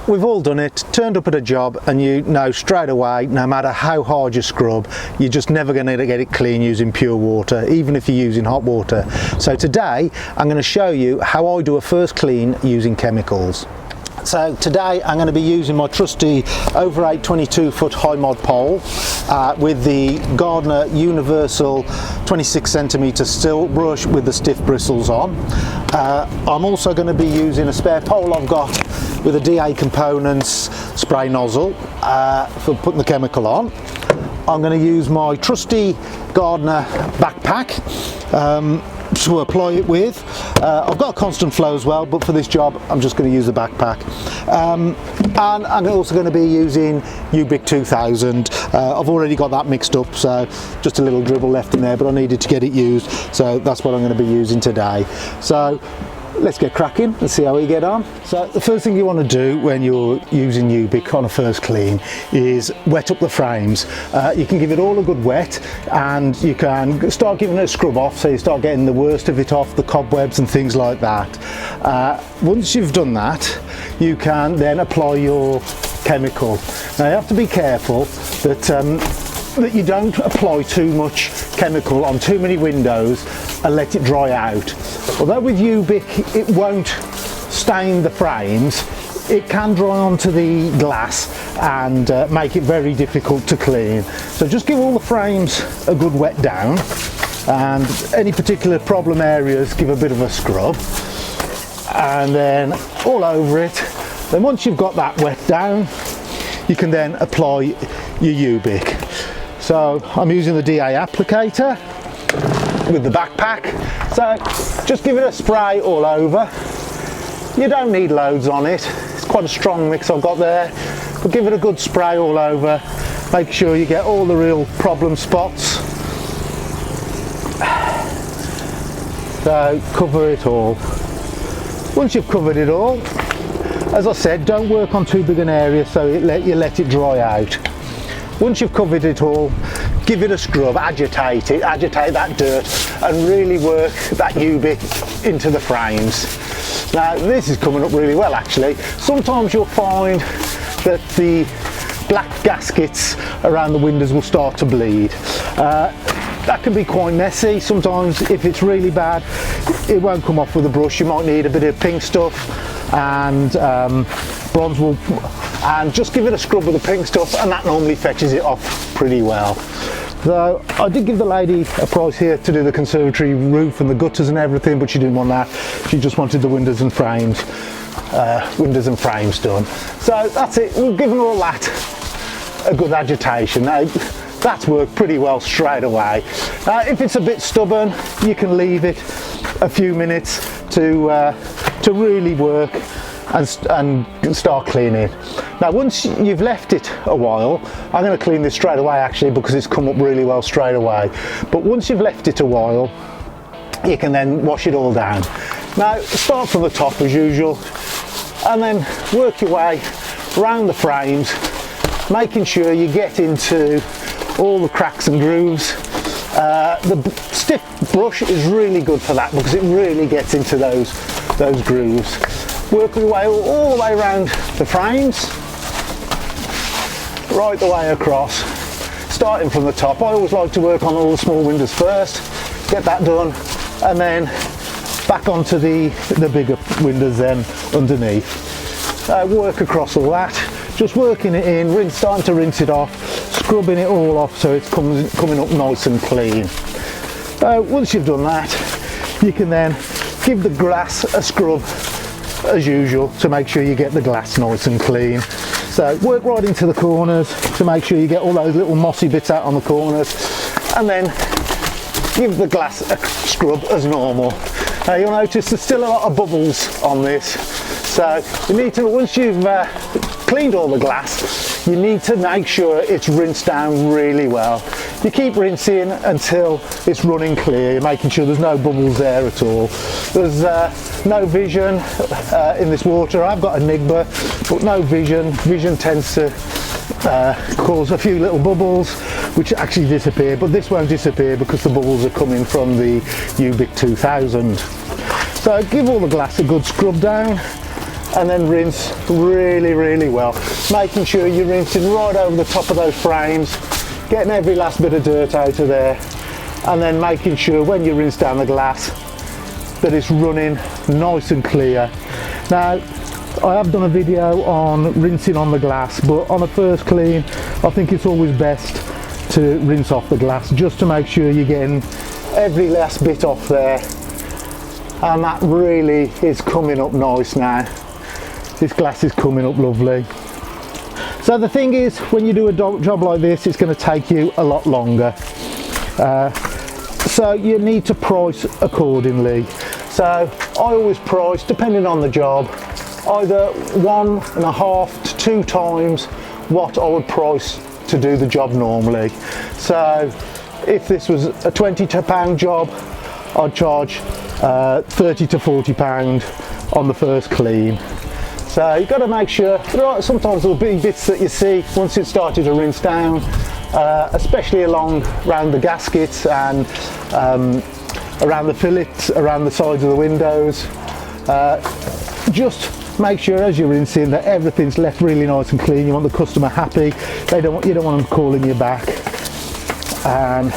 we've all done it, turned up at a job, and you know straight away, no matter how hard you scrub, you're just never going to get it clean using pure water, even if you're using hot water. So today I'm going to show you how I do a first clean using chemicals. So today I'm going to be using my trusty over 8 22-foot high mod pole with the Gardner Universal 26cm still brush with the stiff bristles on. I'm also going to be using a spare pole I've got with a DA Components spray nozzle for putting the chemical on. I'm going to use my trusty Gardner backpack to apply it with. I've got a constant flow as well, but for this job I'm just going to use the backpack. And I'm also going to be using Ubik 2000. I've already got that mixed up, so just a little dribble left in there, but I needed to get it used, so that's what I'm going to be using today. So let's get cracking and see how we get on. So the first thing you want to do when you're using Ubik on a first clean is wet up the frames. You can give it all a good wet, and you can start giving it a scrub off, so you start getting the worst of it off, the cobwebs and things like that. Once you've done that, you can then apply your chemical. Now you have to be careful that you don't apply too much chemical on too many windows and let it dry out. Although with Ubik it won't stain the frames, it can dry onto the glass and make it very difficult to clean. So just give all the frames a good wet down, and any particular problem areas give a bit of a scrub, and then all over it. Then once you've got that wet down, you can then apply your Ubik. So I'm using the DA applicator with the backpack, so just give it a spray all over. You don't need loads on it, it's quite a strong mix I've got there, but give it a good spray all over. Make sure you get all the real problem spots. So cover it all. Once you've covered it all, as I said, don't work on too big an area, so you let it dry out. Once you've covered it all, give it a scrub, agitate that dirt, and really work that Ubik into the frames. Now this is coming up really well actually. Sometimes you'll find that the black gaskets around the windows will start to bleed. That can be quite messy. Sometimes if it's really bad, it won't come off with a brush. You might need a bit of pink stuff and bronze wool, and just give it a scrub with the pink stuff, and that normally fetches it off pretty well. So I did give the lady a price here to do the conservatory roof and the gutters and everything, but she didn't want that. She just wanted the windows and frames done. So that's it. We've given all that a good agitation. Now, that's worked pretty well straight away. If it's a bit stubborn, you can leave it a few minutes to really work and start cleaning. Now once you've left it a while, I'm going to clean this straight away actually, because it's come up really well straight away. But once you've left it a while, you can then wash it all down. Now start from the top as usual, and then work your way around the frames, making sure you get into all the cracks and grooves. The stiff brush is really good for that, because it really gets into those grooves. Work your way all the way around the frames, right the way across, starting from the top. I always like to work on all the small windows first, get that done, and then back onto the bigger windows then underneath. Work across all that, just working it in, starting to rinse it off, scrubbing it all off so it's coming up nice and clean. Once you've done that, you can then give the glass a scrub as usual to make sure you get the glass nice and clean. So work right into the corners to make sure you get all those little mossy bits out on the corners, and then give the glass a scrub as normal. Now you'll notice there's still a lot of bubbles on this, so you need to, once you've cleaned all the glass, you need to make sure it's rinsed down really well. You keep rinsing until it's running clear, making sure there's no bubbles there at all. There's no vision in this water. I've got a Nigba, but no vision. Vision tends to cause a few little bubbles which actually disappear, but this won't disappear because the bubbles are coming from the Ubik 2000. So give all the glass a good scrub down, and then rinse really well, making sure you're rinsing right over the top of those frames, getting every last bit of dirt out of there, and then making sure when you rinse down the glass that it's running nice and clear. Now, I have done a video on rinsing on the glass, but on a first clean I think it's always best to rinse off the glass, just to make sure you're getting every last bit off there. And that really is coming up nice now. This glass is coming up lovely. So the thing is, when you do a job like this, it's going to take you a lot longer. So you need to price accordingly. So I always price, depending on the job, either 1.5 to 2 times what I would price to do the job normally. So if this was a £22 job, I'd charge £30 to £40 on the first clean. So you've got to make sure, sometimes there'll be bits that you see once it's started to rinse down, especially around the gaskets and around the fillets, around the sides of the windows. Just make sure as you're rinsing that everything's left really nice and clean. You want the customer happy. You don't want them calling you back. And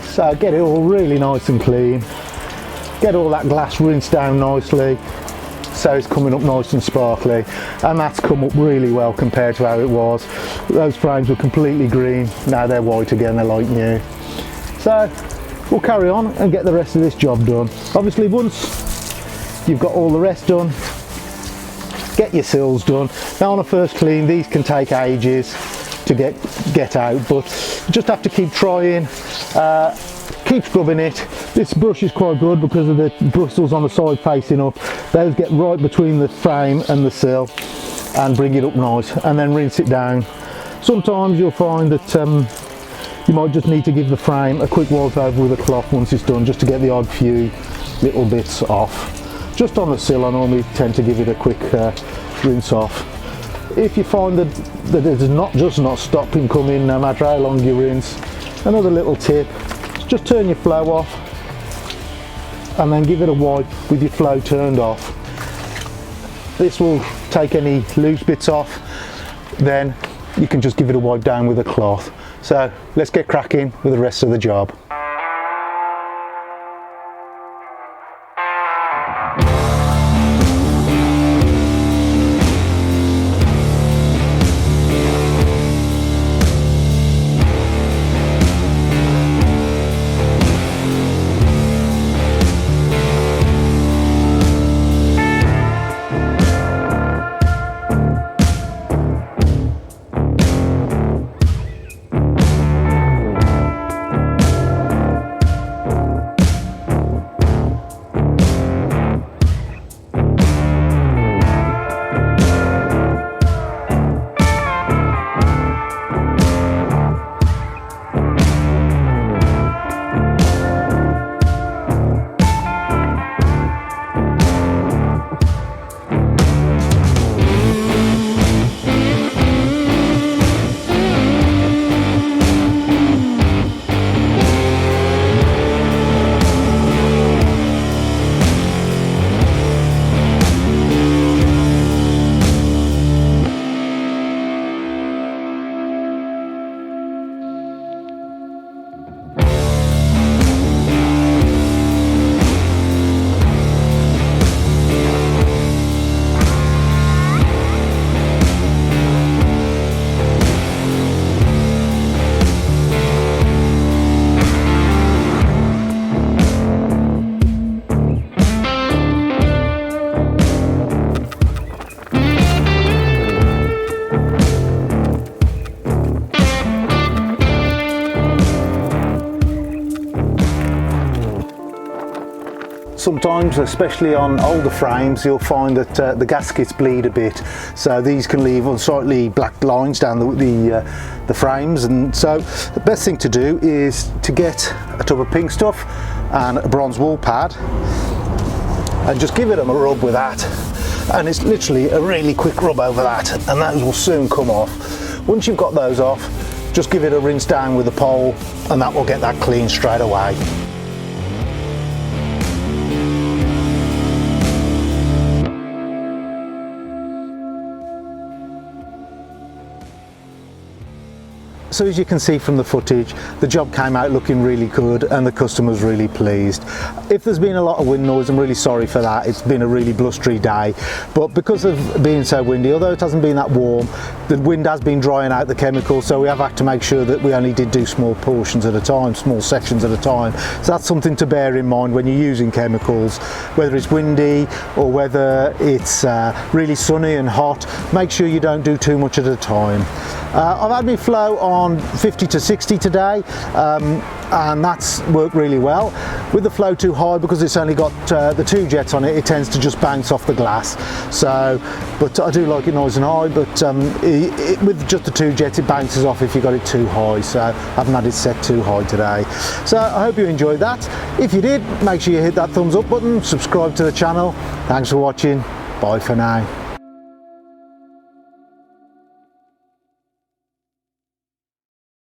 so get it all really nice and clean. Get all that glass rinsed down nicely, so it's coming up nice and sparkly, and that's come up really well compared to how it was. Those frames were completely green, now they're white again, they're like new. So we'll carry on and get the rest of this job done. Obviously, once you've got all the rest done, get your sills done. Now on a first clean, these can take ages to get out, but you just have to keep trying, keep scrubbing it. This brush is quite good because of the bristles on the side facing up. Those get right between the frame and the sill and bring it up nice, and then rinse it down. Sometimes you'll find that you might just need to give the frame a quick wipe over with a cloth once it's done, just to get the odd few little bits off. Just on the sill I normally tend to give it a quick rinse off. If you find that it's not stopping coming no matter how long you rinse, another little tip, just turn your flow off and then give it a wipe with your flow turned off. This will take any loose bits off, then you can just give it a wipe down with a cloth. So let's get cracking with the rest of the job. Sometimes, especially on older frames, you'll find that the gaskets bleed a bit, so these can leave slightly black lines down the frames. And so the best thing to do is to get a tub of pink stuff and a bronze wool pad and just give it a rub with that, and it's literally a really quick rub over that, and those will soon come off. Once you've got those off, just give it a rinse down with a pole, and that will get that clean straight away. So as you can see from the footage, the job came out looking really good and the customer's really pleased. If there's been a lot of wind noise, I'm really sorry for that. It's been a really blustery day, but because of being so windy, although it hasn't been that warm, the wind has been drying out the chemicals, so we have had to make sure that we only did do small portions at a time, small sections at a time. So that's something to bear in mind when you're using chemicals, whether it's windy or whether it's really sunny and hot. Make sure you don't do too much at a time. I've had my flow on 50 to 60 today, and that's worked really well. With the flow too high, because it's only got the 2 jets on it, it tends to just bounce off the glass. So, but I do like it nice and high, but with just the 2 jets it bounces off if you got it too high, so I haven't had it set too high today. So I hope you enjoyed that. If you did, make sure you hit that thumbs up button, subscribe to the channel. Thanks for watching, bye for now.